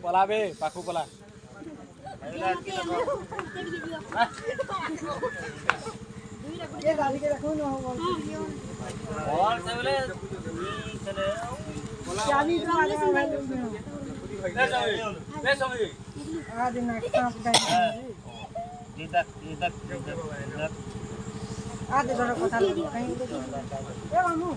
पला बे पाखु पला ये गाड़ी के रखो ना और से बोले चले चाबी तो आ गया भाई ले सभी आज ना काम कर इधर आज थोड़ा पता लगे कहीं ए मामू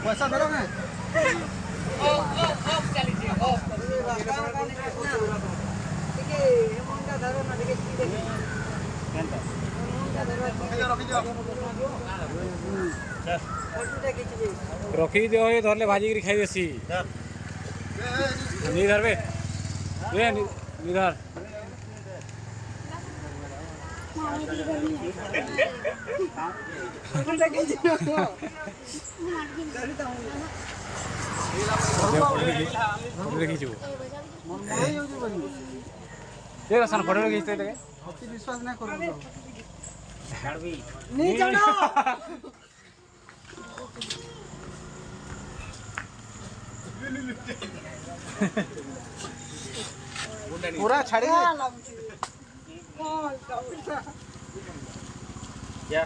पैसा दे रहा ओ चलिए ओ देखिए अमाउंट का धरो ना देखिए की देखिए रखी दियो ये धरले भाजी की खाई देसी नी धर बे ये नी धर ये सन फोटो खींचते थे विश्वास ना करो नहीं जाना पूरा छाड़ी क्या